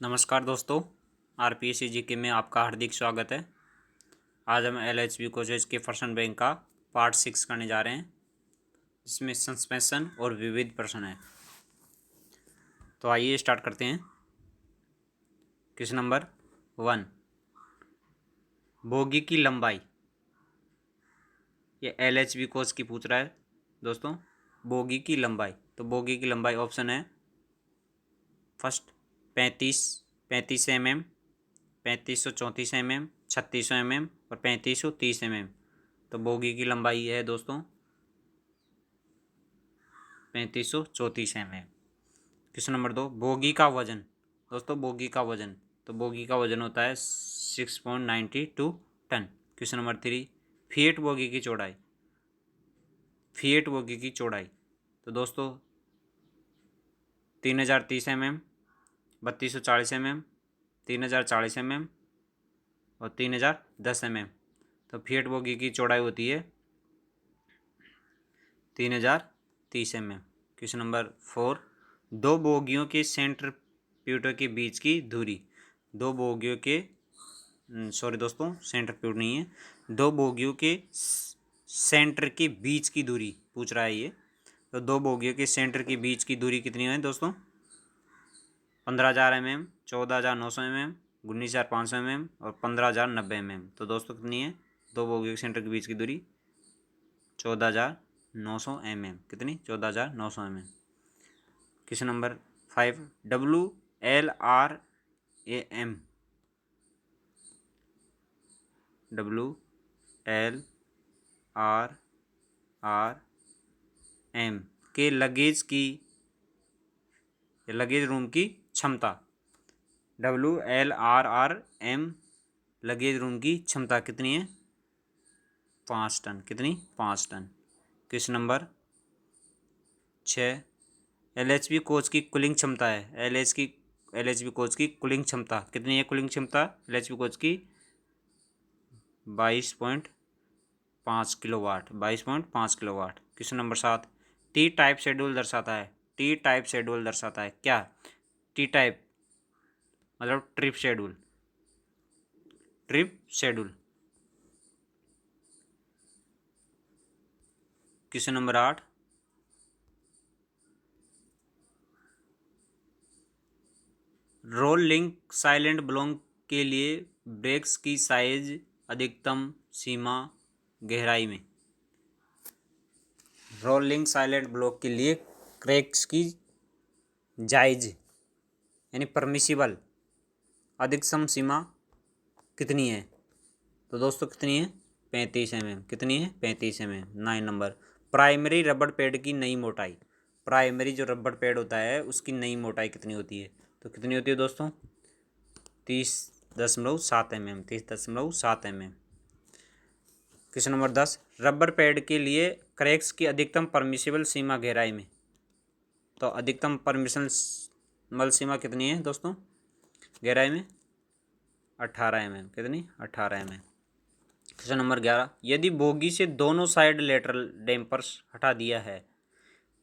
नमस्कार दोस्तों, RPSC GK में आपका हार्दिक स्वागत है। आज हम एलएचबी कोचेज के फर्स्ट बैंक का पार्ट 6 करने जा रहे हैं, जिसमें सस्पेंशन और विविध प्रश्न है। तो आइए स्टार्ट करते हैं। क्वेश्चन नंबर 1, बोगी की लंबाई। ये एलएचबी कोच की पूछ रहा है दोस्तों, बोगी की लंबाई। तो बोगी की लंबाई ऑप्शन है फर्स्ट 35 mm, 3534 mm, 3600 mm और 3530 mm। तो बोगी की लंबाई है दोस्तों 3534 mm। क्वेश्चन नंबर 2, बोगी का वजन। दोस्तों बोगी का वजन, तो बोगी का वजन होता है 6.92 ton. Question number 3, Fiat bogie की चौड़ाई। फिएट बोगी की चौड़ाई, तो दोस्तों 3030 mm, 3240 mm, 3040 mm और 3010 mm। तो फिएट बोगी की चौड़ाई होती है 3030 mm। क्वेश्चन नंबर 4, दो बोगियों के सेंटर प्यूटो के बीच की दूरी। दो बोगियों के सॉरी दोस्तों, सेंटर प्यूट नहीं है, दो बोगियों के सेंटर के बीच की दूरी पूछ रहा है ये। तो दो बोगियों के सेंटर के बीच की दूरी कितनी है दोस्तों? 15,000 mm, 14,900 mm, 19,500 mm और 15,090 mm। तो दोस्तों कितनी है दो बोगियों के सेंटर के बीच की दूरी? 14,900 mm। कितनी? 14,900 mm। क्वेश्चन नंबर 5, WLRAM के लगेज रूम की क्षमता। WLRRM लगेज रूम की क्षमता कितनी है? 5 टन। कितनी? 5 ton. Question number 6, LHB coach की कूलिंग क्षमता है। LHB कोच की कूलिंग क्षमता कितनी है? कूलिंग क्षमता LHB कोच की 22.5 kilowatt. 22.5 kilowatt. Question number 7, T type schedule दर्शाता है। टी टाइप शेड्यूल दर्शाता है क्या? टी टाइप मतलब trip schedule. Trip schedule. Question number 8, roll link silent block के लिए ब्रेक्स की साइज अधिकतम सीमा गहराई में। रोलिंग साइलेंट ब्लॉक के लिए क्रैक्स की जायज यानी परमिसिबल अधिकतम सीमा कितनी है? तो दोस्तों कितनी है? 35 mm। कितनी है? 35 mm। 9 नंबर, प्राइमरी रबड़ पैड की नई मोटाई। प्राइमरी जो रबड़ पैड होता है उसकी नई मोटाई कितनी होती है? तो कितनी होती है दोस्तों? 30.7 mm। 30.7 mm। Question number 10, rubber pad के लिए क्रैक्स की अधिकतम परमिसिबल सीमा गहराई में। तो अधिकतम परमिसिबल सीमा कितनी है दोस्तों गहराई में? 18 mm। कितनी? 18 mm। क्वेश्चन नंबर 11, यदि बोगी से दोनों साइड लेटरल डैम्पर्स हटा दिया है।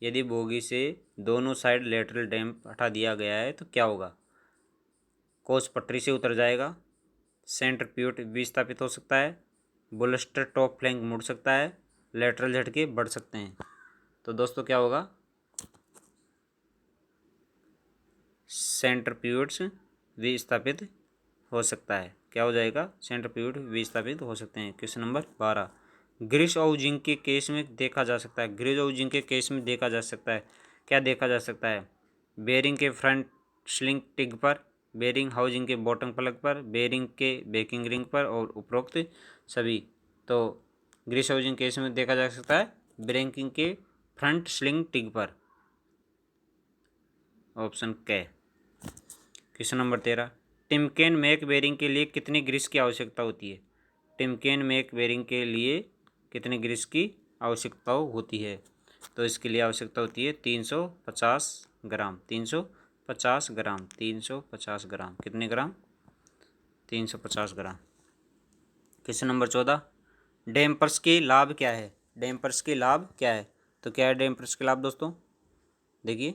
यदि बोगी से दोनों साइड लेटरल डैम्प हटा दिया गया है तो क्या होगा? कोच पटरी से उतर जाएगा, सेंटर प्यूट विस्थापित हो सकता है, बुलस्टर टॉप फ्लैंक मुड़ सकता है, लेटरल झटके बढ़ सकते हैं। तो दोस्तों क्या होगा? सेंटर प्यूट्स विस्थापित हो सकता है। क्या हो जाएगा? सेंटर प्यूट विस्थापित हो सकते हैं। क्वेश्चन नंबर 12, ग्रीस और जिंक के केस में देखा जा सकता है। ग्रीस और जिंक के केस में देखा जा सकता है। क्या देखा जा सकता है? बेरिंग के फ्रंट स्लिंग टिग पर, बेरिंग हाउसिंग के बॉटम प्लग पर, बेरिंग के बेकिंग रिंग पर और उपरोक्त सभी। तो ग्रीस हाउसिंग केस में देखा जा सकता है बेरिंग के फ्रंट स्लिंग टिग पर। ऑप्शन के। क्वेश्चन नंबर 13, टिमकेन मैक बेरिंग के लिए कितनी ग्रीस की आवश्यकता होती है? टिमकेन मैक बेरिंग के लिए कितनी ग्रीस की आवश्यकता होती है? तो इसके लिए आवश्यकता होती है 350 ग्राम। 350 ग्राम। 350 ग्राम। कितने ग्राम? 350 ग्राम। क्वेश्चन नंबर 14, डैम्पर्स के लाभ क्या है? डैम्पर्स के लाभ क्या है? तो क्या है डैम्पर्स के लाभ दोस्तों? देखिए,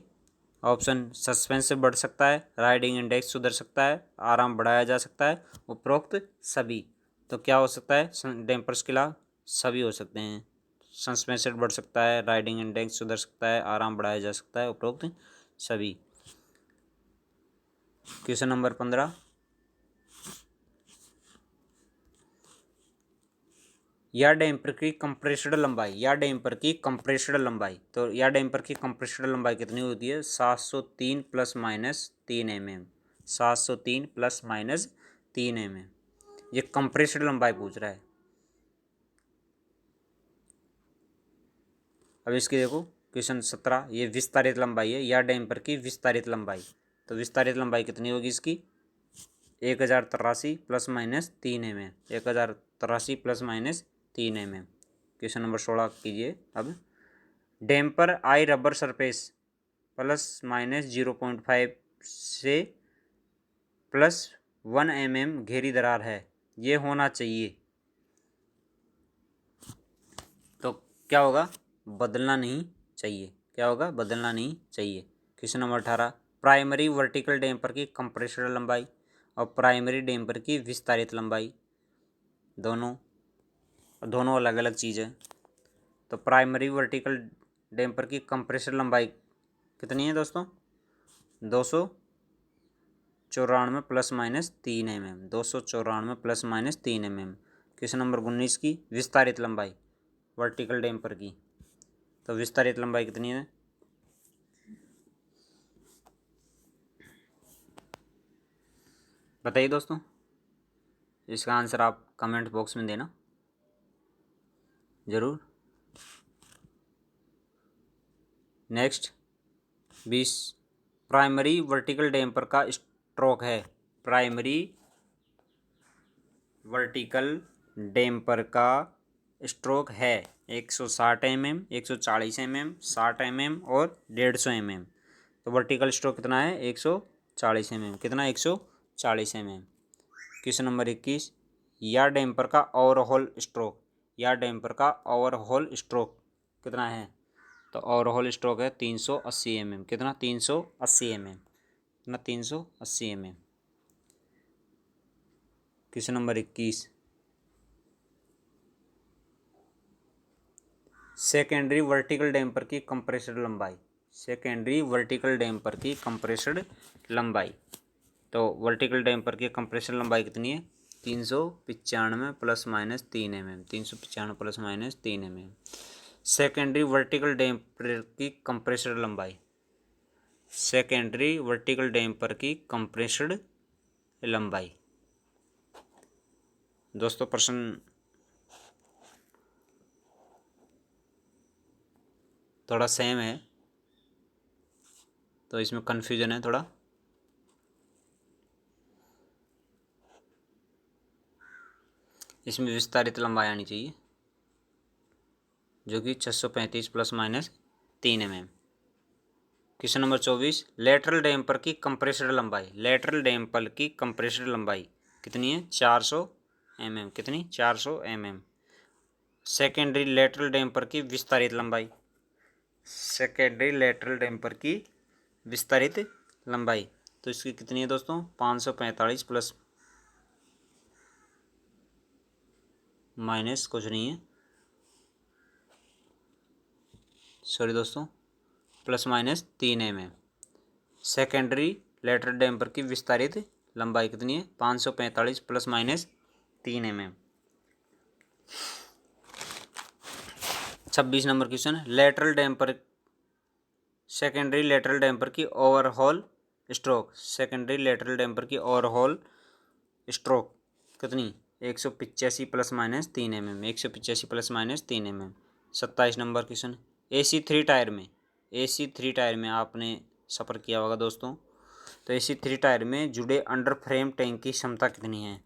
ऑप्शन सस्पेंस बढ़ सकता है, राइडिंग इंडेक्स सुधर सकता है, आराम बढ़ाया जा सकता है, उपरोक्त सभी। तो क्या हो सकता है डैम्पर्स के अलावा? सभी हो सकते हैं। सस्पेंस बढ़ सकता है, राइडिंग इंडेक्स सुधर सकता है, आराम बढ़ाया जा सकता है, उपरोक्त सभी। क्वेश्चन नंबर 15, या डैम्पर की कंप्रेस्ड लंबाई, या डैम्पर की कंप्रेस्ड लंबाई, तो या डैम्पर की कंप्रेस्ड लंबाई कितनी होती है? 703 plus minus 3 mm। 703 plus minus 3 mm, ये कंप्रेस्ड लंबाई पूछ रहा है। अब इसकी देखो क्वेश्चन 17, ये विस्तारित लंबाई है, या डैम्पर की विस्तारित लंबाई। तो विस्तारित लंबाई कितनी होगी इसकी? 1083 plus minus 3 mm, 1083 plus minus 3 mm। Question number 16 कीजिए। अब डैम्पर आई रबर सरफेस प्लस माइनस 0.5 से प्लस 1 mm घेरी दरार है, ये होना चाहिए। तो क्या होगा? बदलना नहीं चाहिए। क्या होगा? बदलना नहीं चाहिए। Question number 18, primary vertical damper की कंप्रेस्ड लंबाई और प्राइमरी डैम्पर की विस्तारित लंबाई, दोनों अलग अलग चीज़ है। तो प्राइमरी वर्टिकल डैम्पर की कंप्रेस्ड लंबाई कितनी है दोस्तों? 294 plus minus 3 mm, 294 plus minus 3 mm। Question number 19 की विस्तारित लंबाई वर्टिकल डैम्पर की, तो विस्तारित लंबाई कितनी है? बताइए दोस्तों, इसका आंसर आप कमेंट बॉक्स में देना ज़रूर। नेक्स्ट 20, प्राइमरी वर्टिकल डैम्पर का स्ट्रोक है, प्राइमरी वर्टिकल डैम्पर का स्ट्रोक है 160 mm, 140 mm, 60 mm और 150 mm। तो वर्टिकल स्ट्रोक कितना है? 140 mm। कितना? 140 mm। क्वेश्चन नंबर 21, या डैम्पर का ओवरऑल स्ट्रोक, या डैम्पर का ओवरऑल स्ट्रोक कितना है? तो ओवरऑल स्ट्रोक है 380 mm। कितना? 380 mm। कितना? 380 mm। Question number 21, secondary vertical damper की कंप्रेस्ड लंबाई, सेकेंडरी वर्टिकल डैम्पर की कंप्रेस्ड लंबाई। तो वर्टिकल डैम्पर की कंप्रेस्ड लंबाई कितनी है? 395 plus minus 3 mm, 395 plus minus 3 mm। Secondary vertical damper की कंप्रेस्ड लंबाई, सेकेंडरी वर्टिकल डैम्पर की कंप्रेस्ड लंबाई। दोस्तों प्रश्न थोड़ा सेम है, तो इसमें कन्फ्यूजन है थोड़ा। इसमें विस्तारित लंबाई आनी चाहिए जो कि 635 plus minus 3 mm। Question number 24, lateral damper की कंप्रेस्ड लंबाई, लेटरल डैम्पर की कंप्रेस्ड लंबाई कितनी है? 400 mm। कितनी? 400 mm। सेकेंडरी लेटरल डैम्पर की विस्तारित लंबाई, सेकेंडरी लेटरल डैम्पर की विस्तारित लंबाई, तो इसकी कितनी है दोस्तों? 545 प्लस माइनस कुछ नहीं है, सॉरी दोस्तों, plus minus 3 mm। Secondary lateral damper की विस्तारित लंबाई कितनी है? 545 प्लस माइनस 3 mm। 26 नंबर question, lateral damper, secondary lateral damper की overall stroke, secondary lateral damper की ओवरऑल स्ट्रोक कितनी? 185 plus minus 3 mm, 185 plus minus 3 mm। 27 नंबर क्वेश्चन, AC 3 टायर में आपने सफ़र किया होगा दोस्तों, तो AC 3 टायर में जुड़े अंडर फ्रेम टैंक की क्षमता कितनी है?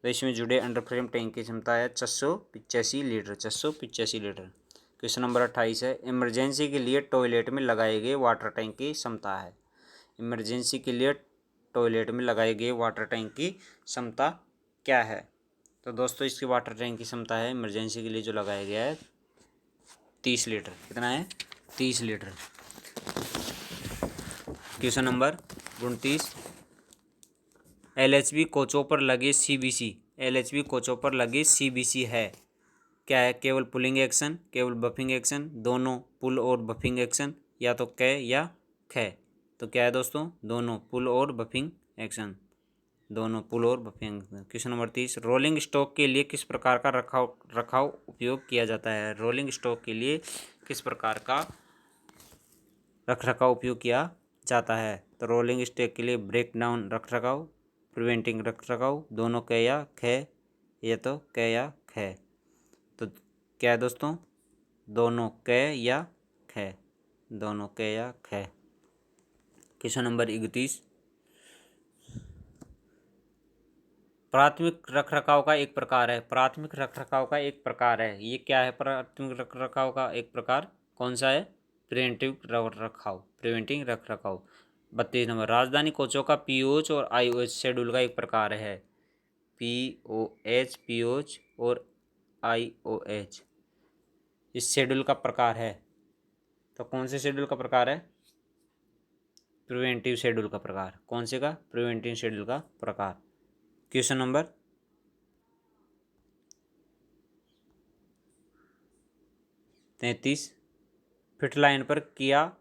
तो इसमें जुड़े अंडर फ्रेम टैंक की क्षमता है 685 लीटर, 685 लीटर। क्वेश्चन नंबर 28 है, इमरजेंसी के लिए टॉयलेट में लगाए गए वाटर टैंक की क्षमता है, इमरजेंसी के लिए टॉयलेट में लगाए गए वाटर टैंक की क्षमता क्या है? तो दोस्तों इसकी वाटर टैंक की क्षमता है इमरजेंसी के लिए जो लगाया गया है 30 लीटर। कितना है? 30 लीटर। क्वेश्चन नंबर 29, LHB कोचों पर लगे CBC, LHB कोचों पर लगे CBC है क्या है? केवल पुलिंग एक्शन, केवल बफिंग एक्शन, दोनों पुल और बफिंग एक्शन, या तो क या ख। तो क्या है दोस्तों? दोनों पुल और बफिंग एक्शन, दोनों पुल और buffing. Question number 30, rolling stock के लिए किस प्रकार का रखाव उपयोग किया जाता है? रोलिंग स्टॉक के लिए किस प्रकार का रखरखाव उपयोग किया जाता है? तो रोलिंग स्टॉक के लिए ब्रेक डाउन रखरखाव, प्रिवेंटिंग रखरखाव, दोनों क या ख, ये तो क या ख। तो क्या है दोस्तों? दोनों क या ख, दोनों क या ख। क्वेश्चन नंबर 31, प्राथमिक रखरखाव का एक प्रकार है, प्राथमिक रखरखाव का एक प्रकार है, ये क्या है? प्राथमिक रखरखाव का एक प्रकार कौन सा है? प्रिवेंटिव रखरखाव, प्रिवेंटिव रखरखाव। 32 नंबर, राजधानी कोचों का POH और IOH शेड्यूल का एक प्रकार है, POH और IOH इस शेड्यूल का प्रकार है, तो कौन से शेड्यूल का प्रकार है? प्रिवेंटिव शेड्यूल का प्रकार। कौन से का? प्रिवेंटिव शेड्यूल का प्रकार। क्वेश्चन नंबर 33, फिट लाइन पर किया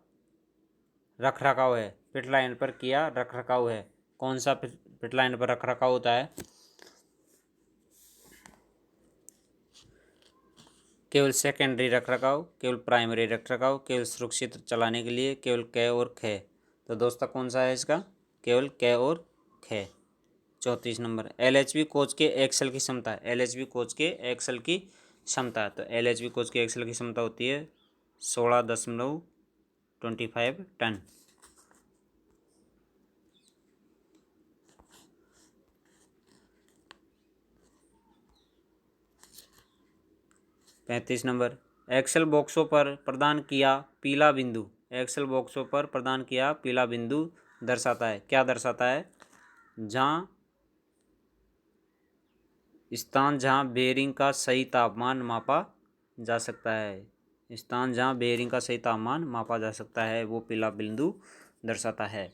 रखरखाव है, फिट लाइन पर किया रखरखाव है, कौन सा फिट लाइन पर रखरखाव होता है? केवल सेकेंडरी रखरखाव, केवल प्राइमरी रखरखाव, केवल सुरक्षित चलाने के लिए, केवल क और ख। तो दोस्तों कौन सा है इसका? केवल क और ख। 34 नंबर, LHB कोच के एक्सल की क्षमता, LHB कोच के एक्सल की क्षमता। तो LHB कोच के एक्सल की क्षमता होती है 16.25 टन। पैंतीस नंबर, एक्सल बॉक्सों पर प्रदान किया पीला बिंदु, एक्सल बॉक्सों पर प्रदान किया पीला बिंदु दर्शाता है, क्या दर्शाता है? जहाँ स्थान जहाँ बेयरिंग का सही तापमान मापा जा सकता है, स्थान जहाँ बेयरिंग का सही तापमान मापा जा सकता है, वो पीला बिंदु दर्शाता है।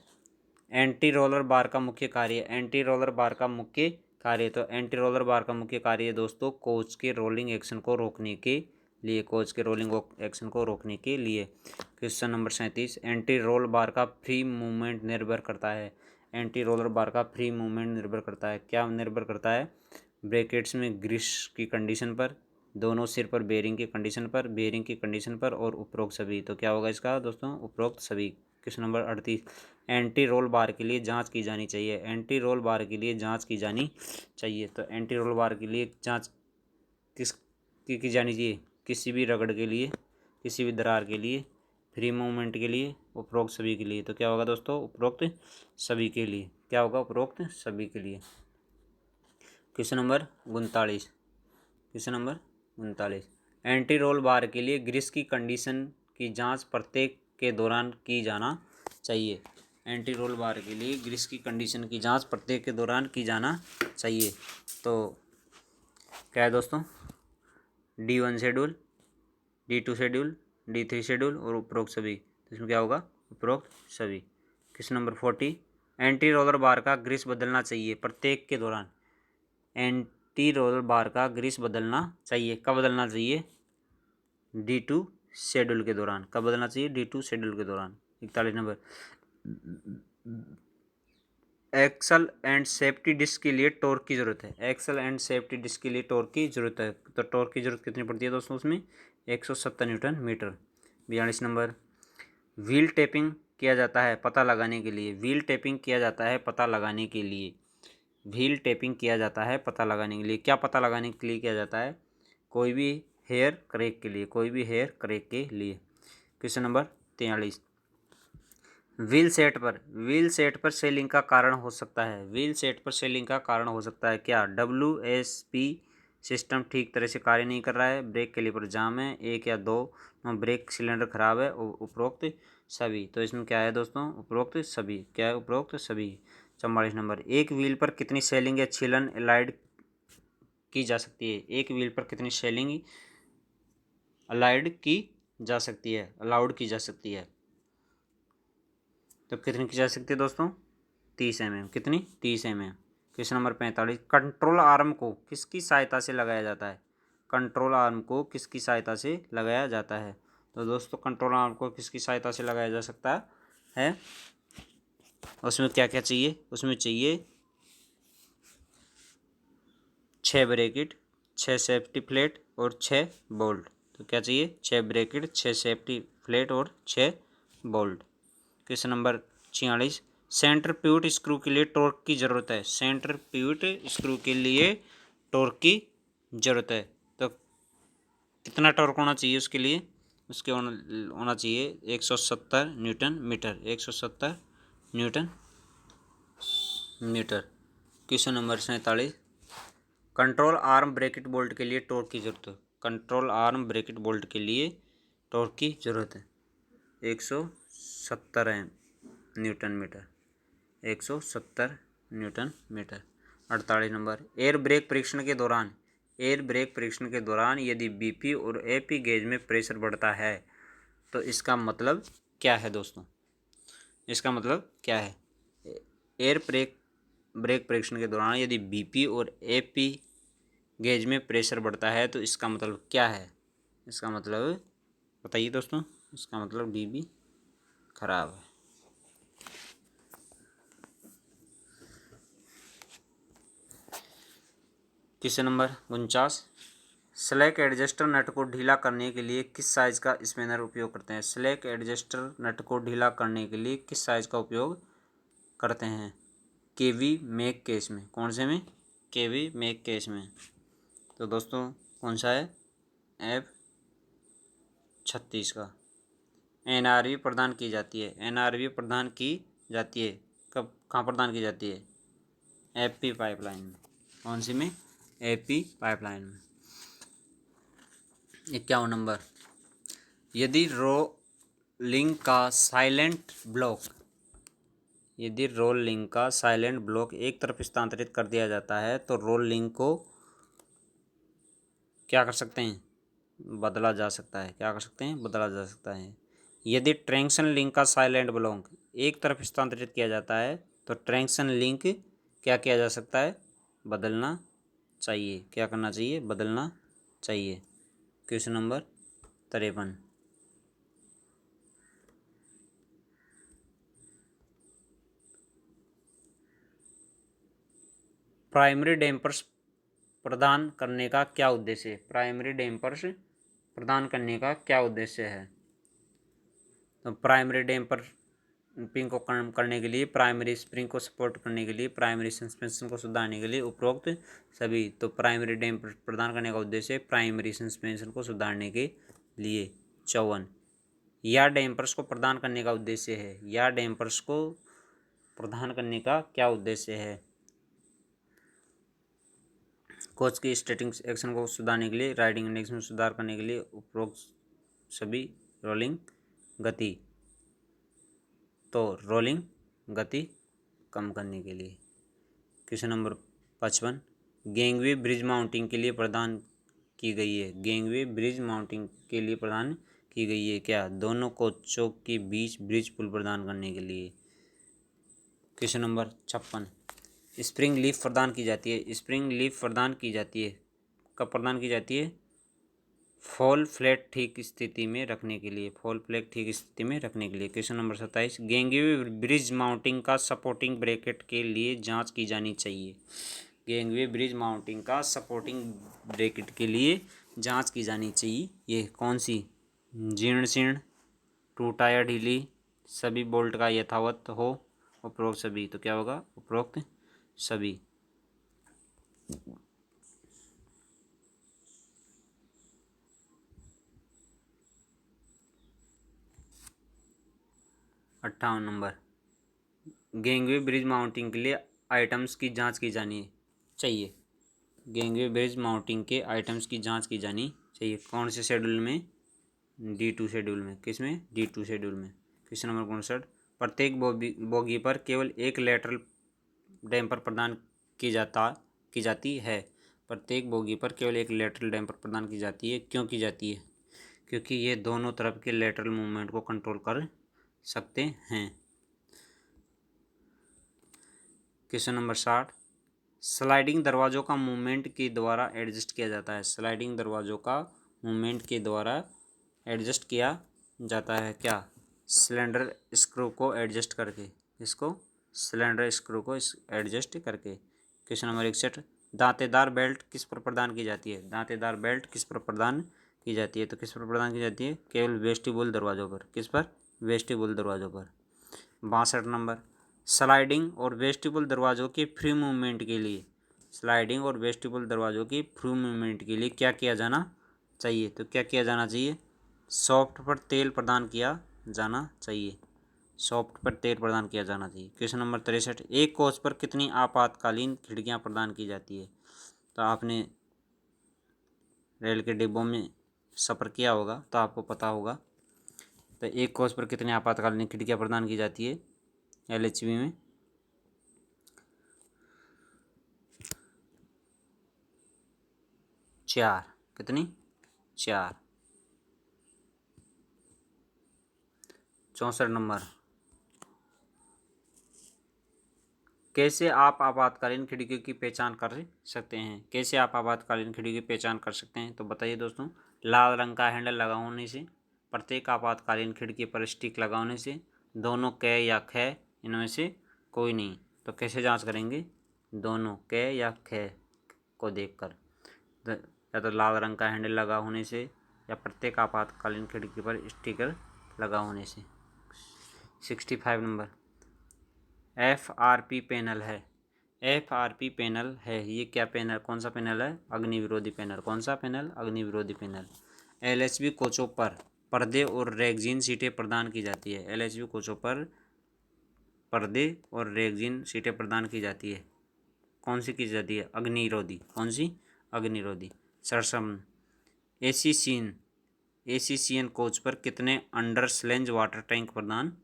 एंटी रोलर बार का मुख्य कार्य, एंटी रोलर बार का मुख्य कार्य, तो एंटी रोलर बार का मुख्य कार्य दोस्तों कोच के रोलिंग एक्शन को रोकने के लिए, कोच के रोलिंग एक्शन को रोकने के लिए। Question number 37, anti roll bar का फ्री मूवमेंट निर्भर करता है, एंटी रोलर बार का फ्री मूवमेंट निर्भर करता है, क्या निर्भर करता है? ब्रैकेट्स में ग्रीस की कंडीशन पर, दोनों सिर पर बेयरिंग की कंडीशन पर, बेयरिंग की कंडीशन पर, और उपरोक्त सभी। तो क्या होगा इसका दोस्तों? उपरोक्त सभी। Question number 38, anti roll bar के लिए जांच की जानी चाहिए, एंटी रोल बार के लिए जांच की जानी चाहिए। तो एंटी रोल बार के लिए जांच किस की जानी चाहिए? किसी भी रगड़ के लिए, किसी भी दरार के लिए, फ्री मूवमेंट के लिए, उपरोक्त सभी के लिए। तो क्या होगा दोस्तों? उपरोक्त सभी के लिए। क्या होगा? उपरोक्त सभी के लिए। Question number 39, question number 39, anti roll bar के लिए ग्रीस की कंडीशन की जांच प्रत्येक के दौरान की जाना चाहिए, एंटी रोल बार के लिए ग्रीस की कंडीशन की जांच प्रत्येक के दौरान की जाना चाहिए। तो क्या है दोस्तों? D1 schedule, D2 schedule, D3 schedule और उपरोक्त सभी। तो इसमें क्या होगा? उपरोक्त सभी। क्वेश्चन नंबर 40, एंटी रोलर बार का ग्रीस बदलना चाहिए प्रत्येक के दौरान, एंटी रोलर बार का ग्रीस बदलना चाहिए, कब बदलना चाहिए? D2 शेड्यूल के दौरान। कब बदलना चाहिए? D2 शेड्यूल के दौरान। 41 number, axle end safety disc के लिए टॉर्क की जरूरत है, एक्सल एंड सेफ्टी डिस्क के लिए टॉर्क की जरूरत है। तो टॉर्क की जरूरत कितनी पड़ती है दोस्तों? उसमें 170 newton meter. 42 number, wheel tapping किया जाता है पता लगाने के लिए, व्हील टेपिंग किया जाता है पता लगाने के लिए, व्हील टेपिंग किया जाता है पता लगाने के लिए, क्या पता लगाने के लिए किया जाता है? कोई भी हेयर क्रैक के लिए, कोई भी हेयर क्रैक के लिए। क्वेश्चन नंबर 43, व्हील सेट पर सेलिंग का कारण हो सकता है, व्हील सेट पर सेलिंग का कारण हो सकता है क्या? WSP सिस्टम ठीक तरह से कार्य नहीं कर रहा है, ब्रेक कैलिपर जाम है, एक या दो ब्रेक सिलेंडर खराब है, उपरोक्त सभी। तो इसमें क्या है दोस्तों? उपरोक्त सभी। क्या है? उपरोक्त सभी। 44 नंबर, एक व्हील पर कितनी सेलिंग या छीलन अलाइड की जा सकती है, एक व्हील पर कितनी सेलिंग अलाइड की जा सकती है, अलाउड की जा सकती है? तो कितनी की जा सकती है दोस्तों? 30 mm। कितनी? 30 mm। Question number 45, control arm को किसकी सहायता से लगाया जाता है? कंट्रोल आर्म को किसकी सहायता से लगाया जाता है? तो दोस्तों कंट्रोल आर्म को किसकी सहायता से लगाया जा सकता है? उसमें क्या क्या चाहिए? उसमें चाहिए 6 ब्रैकेट, 6 सेफ्टी प्लेट और 6 बोल्ट। तो क्या चाहिए? 6 ब्रैकेट, 6 सेफ्टी प्लेट और 6 bolt. Question number 46, centre pivot screw के लिए टॉर्क की ज़रूरत है। सेंटर पिवट स्क्रू के लिए टॉर्क की ज़रूरत है। तो कितना टॉर्क होना चाहिए उसके लिए? उसके होना चाहिए 170 newton meter. 170 newton meter. Question number 47, control arm bracket bolt के लिए टॉर्क की ज़रूरत है। कंट्रोल आर्म ब्रैकेट बोल्ट के लिए टॉर्क की ज़रूरत है 170 newton meter. 170 newton meter. 48 number, air brake परीक्षण के दौरान, एयर ब्रेक परीक्षण के दौरान यदि बीपी और एपी गेज में प्रेशर बढ़ता है तो इसका मतलब क्या है दोस्तों? इसका मतलब क्या है? एयर ब्रेक परीक्षण के दौरान यदि बीपी और एपी गेज में प्रेशर बढ़ता है तो इसका मतलब क्या है? इसका मतलब बताइए दोस्तों। इसका मतलब बीबी खराब है। क्वेश्चन नंबर 49, स्लैक एडजस्टर नट को ढीला करने के लिए किस साइज का स्पैनर उपयोग करते हैं? स्लैक एडजस्टर नट को ढीला करने के लिए किस साइज का उपयोग करते हैं? केवी मेक केस में। कौन से में? केवी मेक केस में। तो दोस्तों कौन सा है? F36 का। एनआरवी प्रदान की जाती है। एनआरवी प्रदान की जाती है कब? कहाँ प्रदान की जाती है? एपी पाइपलाइन में। कौन सी में? एपी पाइपलाइन में। 51 नंबर, यदि रोलिंग का साइलेंट ब्लॉक, यदि रोल लिंक का साइलेंट ब्लॉक एक तरफ स्थानांतरित कर दिया जाता है तो रोल लिंक को क्या कर सकते हैं? बदला जा सकता है। क्या कर सकते हैं? बदला जा सकता है। यदि ट्रैक्शन लिंक का साइलेंट ब्लॉक एक तरफ स्थानांतरित किया जाता है तो ट्रैक्शन लिंक क्या किया जा सकता है? बदलना चाहिए। क्या करना चाहिए? बदलना चाहिए। क्वेश्चन नंबर 53, प्राइमरी डैम्पर्स प्रदान करने का क्या उद्देश्य है? प्राइमरी डैम्पर्स प्रदान करने का क्या उद्देश्य है? तो प्राइमरी डैम्पर पिंग को कम करने के लिए, प्राइमरी स्प्रिंग को सपोर्ट करने के लिए, प्राइमरी सस्पेंशन को सुधारने के लिए उपरोक्त सभी। तो प्राइमरी डैम्पर प्रदान करने का उद्देश्य प्राइमरी सस्पेंशन को सुधारने के लिए। 54, या डैम्पर्स को प्रदान करने का उद्देश्य है। या डैम्पर्स को प्रदान करने का क्या उद्देश्य है? कोच की स्टैटिक एक्शन को सुधारने के लिए, राइडिंग इंडेक्स में सुधार करने के लिए, उपरोक्त सभी। रोलिंग गति, तो रोलिंग गति कम करने के लिए। Question number 55, gangway bridge mounting के लिए प्रदान की गई है। गैंगवे ब्रिज माउंटिंग के लिए प्रदान की गई है क्या? दोनों कोचों के बीच ब्रिज पुल प्रदान करने के लिए। क्वेश्चन नंबर 56, स्प्रिंग लीफ प्रदान की जाती है। स्प्रिंग लीफ प्रदान की जाती है कब प्रदान की जाती है? फॉल फ्लैट ठीक स्थिति में रखने के लिए। फॉल फ्लैट ठीक स्थिति में रखने के लिए। Question number 27, gangway bridge mounting का सपोर्टिंग ब्रैकेट के लिए जांच की जानी चाहिए। गैंगवे ब्रिज माउंटिंग का सपोर्टिंग ब्रैकेट के लिए जांच की जानी चाहिए। ये कौन सी? जीर्ण शीर्ण, टूटा या ढीली, सभी बोल्ट का यथावत हो, उपरोक्त सभी। तो क्या होगा? उपरोक्त सभी। अट्ठावन नंबर, गैंगवे ब्रिज माउंटिंग के लिए आइटम्स की जांच की जानी चाहिए। गैंगवे ब्रिज माउंटिंग के आइटम्स की जांच की जानी चाहिए। कौन से शेड्यूल में? D2 शेड्यूल में। किस में? D2 शेड्यूल में। क्वेश्चन नंबर 59, प्रत्येक बोगी पर केवल एक लेटरल डैम्पर प्रदान की जाती है। प्रत्येक बोगी पर केवल एक लेटरल डैम्पर प्रदान की जाती है। क्यों की जाती है? क्योंकि ये दोनों तरफ के लेटरल मूवमेंट को कंट्रोल कर सकते हैं। क्वेश्चन नंबर 60, स्लाइडिंग दरवाज़ों का मूवमेंट के द्वारा एडजस्ट किया जाता है। स्लाइडिंग दरवाज़ों का मूवमेंट के द्वारा एडजस्ट किया जाता है क्या? सिलेंडर स्क्रू को एडजस्ट करके। इसको सिलेंडर स्क्रू को एडजस्ट करके। क्वेश्चन नंबर 61, दांतेदार बेल्ट किस पर प्रदान की जाती है? दांतेदार बेल्ट किस पर प्रदान की जाती है? तो किस पर प्रदान की जाती है? केवल वेस्टिबुल दरवाज़ों पर। किस पर? वेस्टिबुल दरवाज़ों पर। 62 नंबर, स्लाइडिंग और वेस्टिबुल दरवाज़ों के फ्री मूवमेंट के लिए, स्लाइडिंग और वेस्टिबुल दरवाज़ों की फ्री मूवमेंट के लिए क्या किया जाना चाहिए? तो क्या किया जाना चाहिए? सॉफ्ट पर तेल प्रदान किया जाना चाहिए। सॉफ्ट पर तेल प्रदान किया जाना चाहिए। क्वेश्चन नंबर 63, एक कोच पर कितनी आपातकालीन खिड़कियां प्रदान की जाती है? तो आपने रेल के डिब्बों में सफ़र किया होगा तो आपको पता होगा। तो एक कोच पर कितनी आपातकालीन खिड़कियां प्रदान की जाती है LHV में? 4। कितनी? 4। 64 नंबर, कैसे आप आपातकालीन खिड़कियों की पहचान कर सकते हैं? कैसे आप आपातकालीन खिड़की की पहचान कर सकते हैं? तो बताइए दोस्तों। लाल रंग का हैंडल लगा होने से, प्रत्येक आपातकालीन खिड़की पर स्टिक लगा होने से, दोनों क या ख इनमें से कोई नहीं। तो कैसे जांच करेंगे? दोनों क या ख को देखकर। या तो लाल रंग का हैंडल लगा होने से या प्रत्येक आपातकालीन खिड़की पर स्टिकर लगा होने से। 65 नंबर, FRP पैनल है। FRP पैनल है, ये क्या पैनल, कौन सा पैनल है? अग्नि विरोधी पैनल। कौन सा पैनल? अग्नि विरोधी पैनल। LHV कोचों पर पर्दे और रेगजीन सीटें प्रदान की जाती है। LHV कोचों पर पर्दे और रेगजीन सीटें प्रदान की जाती है। कौन सी की जाती है? अग्निरोधी। कौन सी? अग्निरोधी। 67, ACCN कोच पर कितने अंडर स्लेंज वाटर टैंक प्रदान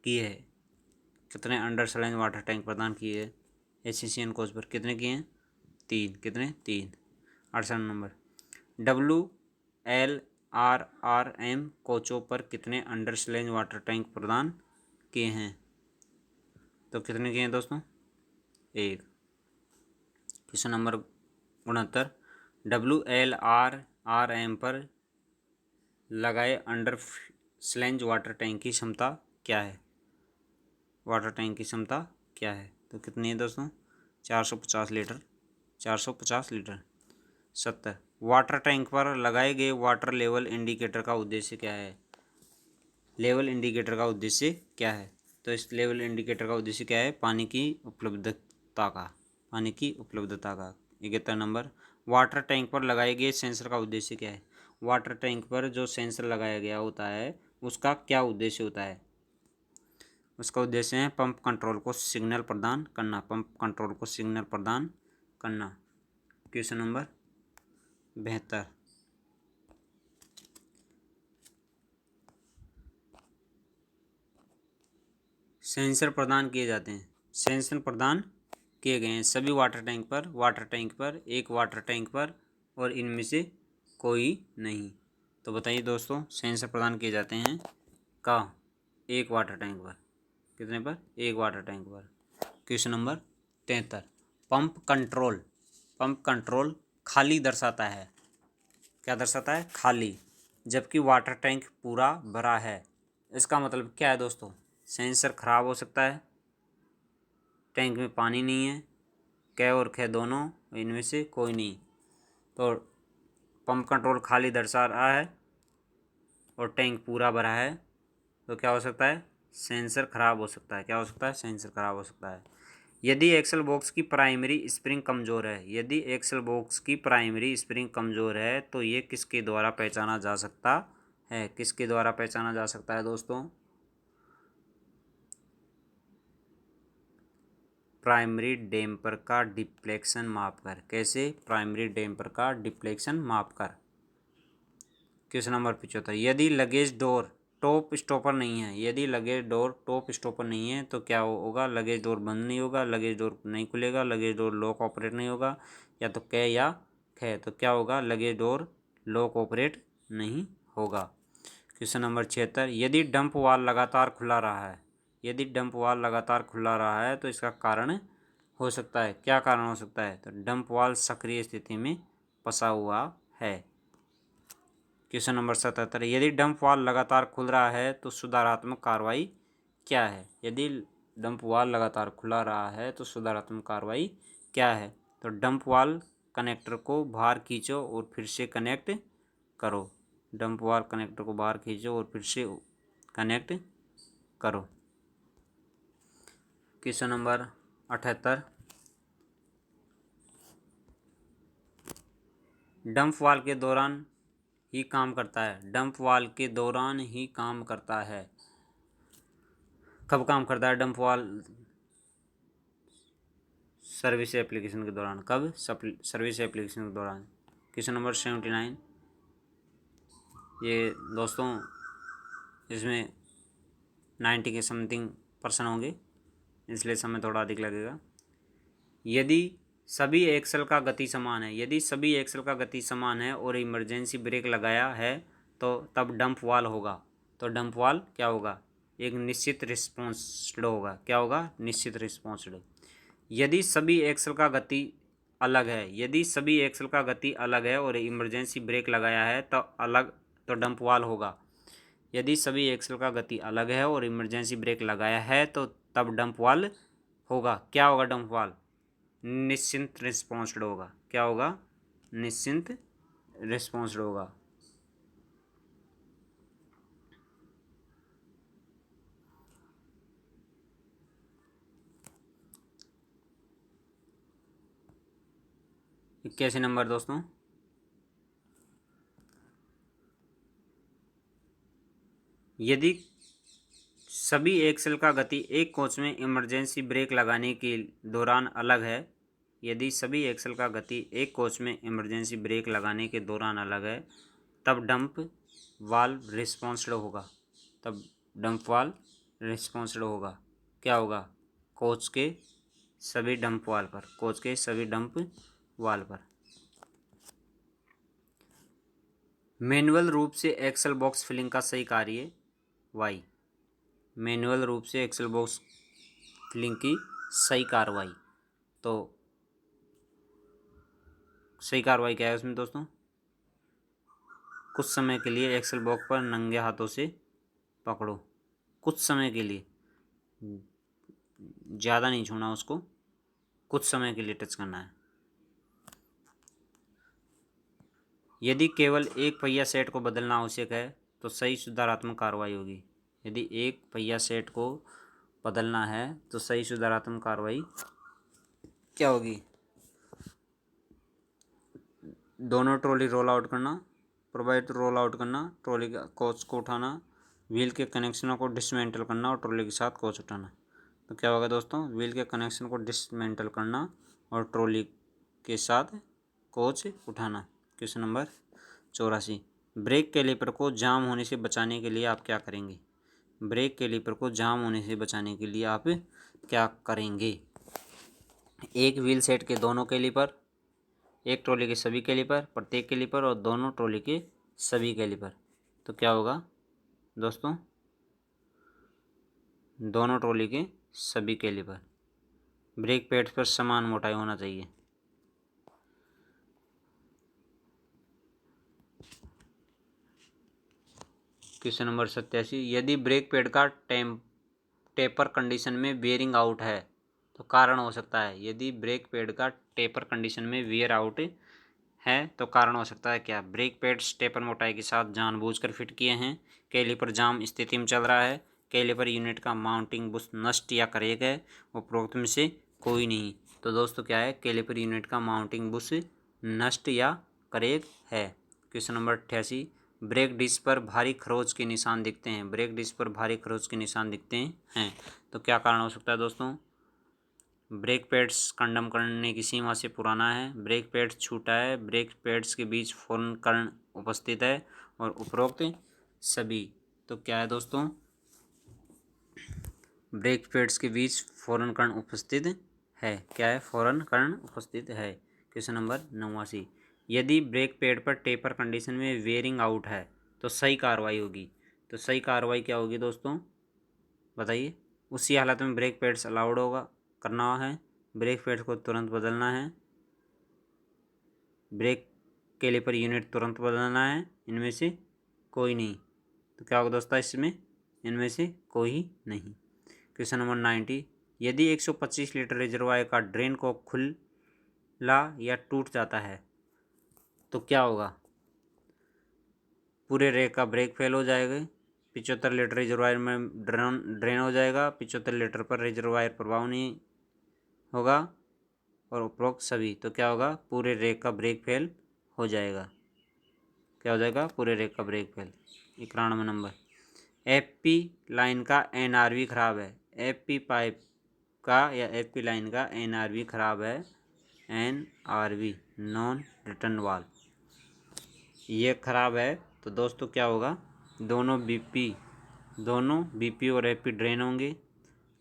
किए हैं? कितने अंडर स्लेंज वाटर टैंक प्रदान किए हैं ACCN कोच पर? कितने किए हैं? 3। कितने? 3। 68 नंबर, WLRRM कोचों पर कितने अंडर स्लेंज वाटर टैंक प्रदान किए हैं? तो कितने किए हैं दोस्तों? 1। क्वेश्चन नंबर 69, WLRRM पर लगाए अंडर स्लेंज वाटर टैंक की क्षमता क्या है? वाटर टैंक की क्षमता क्या है? तो कितनी है दोस्तों? 450 लीटर। 450 लीटर। 70, वाटर टैंक पर लगाए गए वाटर लेवल इंडिकेटर का उद्देश्य क्या है? लेवल इंडिकेटर का उद्देश्य क्या है? तो इस लेवल इंडिकेटर का उद्देश्य क्या है? पानी की उपलब्धता का। पानी की उपलब्धता का। 71 नंबर, वाटर टैंक पर लगाए गए सेंसर का उद्देश्य क्या है? वाटर टैंक पर जो सेंसर लगाया गया होता है उसका क्या उद्देश्य होता है? उसका उद्देश्य है पंप कंट्रोल को सिग्नल प्रदान करना। पंप कंट्रोल को सिग्नल प्रदान करना। क्वेश्चन नंबर 72, सेंसर प्रदान किए जाते हैं। सेंसर प्रदान किए गए हैं सभी वाटर टैंक पर, एक वाटर टैंक पर और इनमें से कोई नहीं। तो बताइए दोस्तों, सेंसर प्रदान किए जाते हैं कहाँ? एक वाटर टैंक पर। कितने पर? एक वाटर टैंक पर। क्वेश्चन नंबर 73, पंप कंट्रोल खाली दर्शाता है। क्या दर्शाता है? खाली। जबकि वाटर टैंक पूरा भरा है। इसका मतलब क्या है दोस्तों? सेंसर खराब हो सकता है, टैंक में पानी नहीं है, कै और खे दोनों, इनमें से कोई नहीं। तो पंप कंट्रोल खाली दर्शा रहा है और टैंक पूरा भरा है, तो क्या हो सकता है? सेंसर खराब हो सकता है। क्या हो सकता है? सेंसर खराब हो सकता है। यदि एक्सल बॉक्स की प्राइमरी स्प्रिंग कमज़ोर है, यदि एक्सल बॉक्स की प्राइमरी स्प्रिंग कमज़ोर है तो ये किसके द्वारा पहचाना जा सकता है? किसके द्वारा पहचाना जा सकता है दोस्तों? प्राइमरी डैम्पर का डिफ्लेक्शन मापकर। कैसे? प्राइमरी डैम्पर का डिफ्लेक्शन मापकर। क्वेश्चन नंबर 75, यदि लगेज डोर टॉप स्टॉपर नहीं है, यदि लगेज डोर टॉप स्टॉपर नहीं है तो क्या होगा? लगेज डोर बंद नहीं होगा, लगेज डोर नहीं खुलेगा, लगेज डोर लॉक ऑपरेट नहीं होगा, या तो कै या खे। तो क्या होगा? लगेज डोर लॉक ऑपरेट नहीं होगा। क्वेश्चन नंबर 76, यदि डंप वाल्व लगातार खुला रहा है, यदि डंप वाल्व लगातार खुला रहा है तो इसका कारण हो सकता है, क्या कारण हो सकता है? तो डंप वाल्व सक्रिय स्थिति में फंसा हुआ है। क्वेश्चन नंबर 77, यदि डंप वाल्व लगातार खुल रहा है तो सुधारात्मक कार्रवाई क्या है? यदि डंप वाल्व लगातार खुला रहा है तो सुधारात्मक कार्रवाई क्या है? तो डंप वाल्व कनेक्टर को बाहर खींचो और फिर से कनेक्ट करो। डंप वाल्व कनेक्टर को बाहर खींचो और फिर से कनेक्ट करो। क्वेश्चन नंबर 78, डंप वाल्व के दौरान ही काम करता है। डंप वाल्व के दौरान ही काम करता है। कब काम करता है डंप वाल्व? सर्विस एप्लीकेशन के दौरान। कब? सर्विस एप्लीकेशन के दौरान। क्वेश्चन नंबर 79, ये दोस्तों इसमें 90 के समथिंग पर्सन होंगे, इसलिए समय थोड़ा अधिक लगेगा। यदि सभी एक्सल का गति समान है, यदि सभी एक्सल का गति समान है और इमरजेंसी ब्रेक लगाया है तो तब डंप वाल्व होगा। तो डंप वाल्व क्या होगा? एक निश्चित रिस्पॉन्स्ड होगा। क्या होगा? निश्चित रिस्पॉन्स्ड। यदि सभी एक्सल का गति अलग है, यदि सभी एक्सल का गति अलग है और इमरजेंसी ब्रेक लगाया है तो डंप वाल्व होगा। यदि सभी एक्सल का गति अलग है और इमरजेंसी ब्रेक लगाया है तो तब डंप वाल्व होगा। क्या होगा डंप वाल्व? निश्चित रिस्पॉन्स्ड होगा। क्या होगा? निश्चित रिस्पॉन्स्ड होगा। इक्यासी नंबर दोस्तों, यदि सभी एक्सल का गति एक कोच में इमरजेंसी ब्रेक लगाने के दौरान अलग है, यदि सभी एक्सल का गति एक कोच में इमरजेंसी ब्रेक लगाने के दौरान अलग है तब डंप वाल्व रिस्पॉन्स्ड होगा। तब डंप वाल्व रिस्पॉन्स्ड होगा। क्या होगा? कोच के सभी डंप वाल्व पर, कोच के सभी डंप वाल्व पर। मैनुअल रूप से एक्सल बॉक्स फिलिंग का सही कार्य वाई। मैनुअल रूप से एक्सल बॉक्स फिलिंग की सही कार्रवाई। तो सही कार्रवाई क्या है उसमें दोस्तों? कुछ समय के लिए एक्सल बॉक्स पर नंगे हाथों से पकड़ो। कुछ समय के लिए, ज़्यादा नहीं छूना उसको, कुछ समय के लिए टच करना है। यदि केवल एक पहिया सेट को बदलना आवश्यक है तो सही सुधारात्मक कार्रवाई होगी। यदि एक पहिया सेट को बदलना है तो सही सुधारात्मक कार्रवाई क्या होगी? दोनों ट्रॉली रोल आउट करना, प्रोवाइड रोल आउट करना, ट्रॉली का कोच को उठाना, व्हील के कनेक्शनों को डिसमेंटल करना और ट्रॉली के साथ कोच उठाना। तो क्या होगा दोस्तों? व्हील के कनेक्शन को डिसमेंटल करना और ट्रॉली के साथ कोच उठाना। क्वेश्चन नंबर 84, ब्रेक कैलिपर को जाम होने से बचाने के लिए आप क्या करेंगे? ब्रेक कैलिपर को जाम होने से बचाने के लिए आप क्या करेंगे? एक व्हील सेट के दोनों कैलिपर, एक ट्रॉली के सभी कैलिपर, प्रत्येक कैलिपर और दोनों ट्रॉली के सभी कैलिपर। तो क्या होगा दोस्तों? दोनों ट्रॉली के सभी कैलिपर। ब्रेक पैड्स पर समान मोटाई होना चाहिए। क्वेश्चन नंबर 87, यदि ब्रेक पैड का टेपर कंडीशन में बेयरिंग आउट है तो कारण हो सकता है। यदि ब्रेक पैड का टेपर कंडीशन में वेयर आउट है तो कारण हो सकता है क्या? ब्रेक पैड्स टेपर मोटाई के साथ जानबूझकर फिट किए हैं, कैलिपर जाम स्थिति में चल रहा है, कैलिपर यूनिट का माउंटिंग बुश नष्ट या करेक्ट है, उपरोक्त में से कोई नहीं। तो दोस्तों क्या है? कैलिपर यूनिट का माउंटिंग बुश नष्ट या करेक्ट है। क्वेश्चन नंबर 88, ब्रेक डिस्क पर भारी खरोच के निशान दिखते हैं। ब्रेक डिस्क पर भारी खरोच के निशान दिखते हैं तो क्या कारण हो सकता है दोस्तों? ब्रेक पैड्स कंडम करने की सीमा से पुराना है, ब्रेक पैड्स छूटा है, ब्रेक पैड्स के बीच फोरन कर्ण उपस्थित है और उपरोक्त सभी। तो क्या है दोस्तों? ब्रेक पैड्स के बीच फोरन कर्ण उपस्थित है। क्या है? फोरन कर्ण उपस्थित है। क्वेश्चन नंबर 89, यदि ब्रेक पैड पर टेपर कंडीशन में वेयरिंग आउट है तो सही कार्रवाई होगी। तो सही कार्रवाई क्या होगी दोस्तों? बताइए। उसी हालत में ब्रेक पैड्स अलाउड होगा करना है, ब्रेक पैड्स को तुरंत बदलना है, ब्रेक कैलिपर यूनिट तुरंत बदलना है, इनमें से कोई नहीं। तो क्या होगा दोस्तों इसमें, इनमें से कोई नहीं। क्वेश्चन नंबर 90, यदि 125 लीटर रिजर्वायर का ड्रेन को खुला या टूट जाता है तो क्या होगा? पूरे रैक का ब्रेक फेल हो जाएगा, 75 लीटर रिजर्वायर में ड्रेन हो जाएगा, 75 लीटर पर रिजर्वायर प्रभाव नहीं होगा और उपरोक्त सभी। तो क्या होगा? पूरे रैक का ब्रेक फेल हो जाएगा। क्या हो जाएगा? पूरे रैक का brake fail. 91 number, FP line का एनआरवी खराब है, एफपी पाइप का या एफपी लाइन का एनआरवी खराब है, एनआरवी नॉन रिटर्न वाल ये खराब है। तो दोस्तों क्या होगा? दोनों बीपी और एफपी ड्रेन होंगे,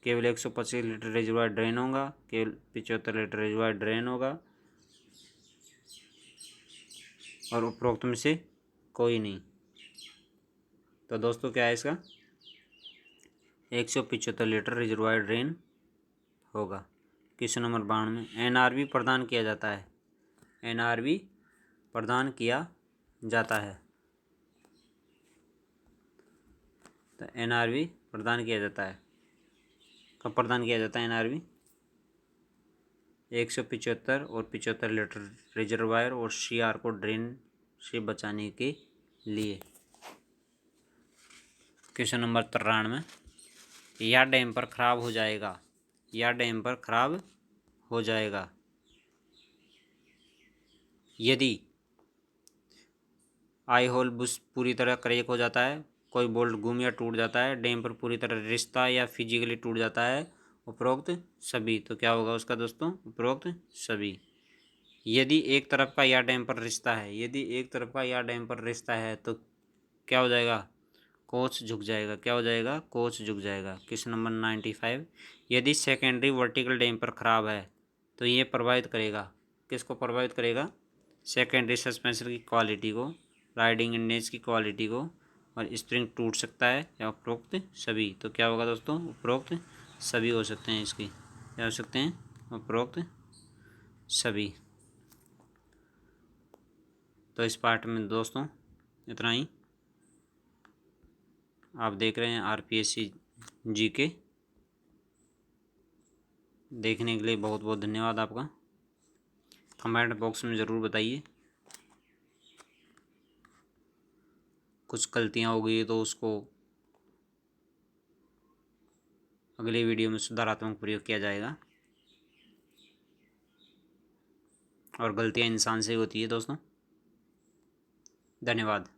केवल 125 लीटर रिजर्वायर ड्रेन होगा, केवल 75 लीटर रिजर्वायर ड्रेन होगा और उपरोक्त में से कोई नहीं। तो दोस्तों क्या है इसका? 175 लीटर रिजर्वायर ड्रेन होगा। क्वेश्चन नंबर 92, एनआरवी प्रदान किया जाता है, एनआरवी प्रदान किया जाता है। तो एनआरवी प्रदान किया जाता है, कब प्रदान किया जाता है एनआरवी? 175 और 75 लीटर रिजर्वायर और सीआर को ड्रेन से बचाने के लिए। क्वेश्चन नंबर 93, या डैम्पर खराब हो जाएगा, या डैम्पर खराब हो जाएगा यदि आई होल बुश पूरी तरह क्रैक हो जाता है, कोई बोल्ट गुम या टूट जाता है, डैम्पर पूरी तरह रिश्ता या फिजिकली टूट जाता है, उपरोक्त सभी। तो क्या होगा उसका दोस्तों? उपरोक्त सभी। यदि एक तरफ का या डैम्पर रिश्ता है, यदि एक तरफ का या डैम्पर रिश्ता है तो क्या हो जाएगा? कोच झुक जाएगा। क्या हो जाएगा? कोच झुक जाएगा। क्वेश्चन नंबर 95, यदि सेकेंडरी वर्टिकल डैम्पर खराब है तो ये प्रभावित करेगा, किसको प्रभावित करेगा? सेकेंडरी सस्पेंशन की क्वालिटी को, राइडिंग इंडेक्स की क्वालिटी को, और स्प्रिंग टूट सकता है या उपरोक्त सभी। तो क्या होगा दोस्तों? उपरोक्त सभी हो सकते हैं इसकी। क्या हो सकते हैं? उपरोक्त सभी। तो इस पार्ट में दोस्तों इतना ही। आप देख रहे हैं आरपीएससी जीके। देखने के लिए बहुत बहुत धन्यवाद आपका। कमेंट बॉक्स में ज़रूर बताइए, कुछ गलतियाँ हो गई तो उसको अगले वीडियो में सुधारात्मक प्रयोग किया जाएगा। और गलतियाँ इंसान से होती है दोस्तों। धन्यवाद।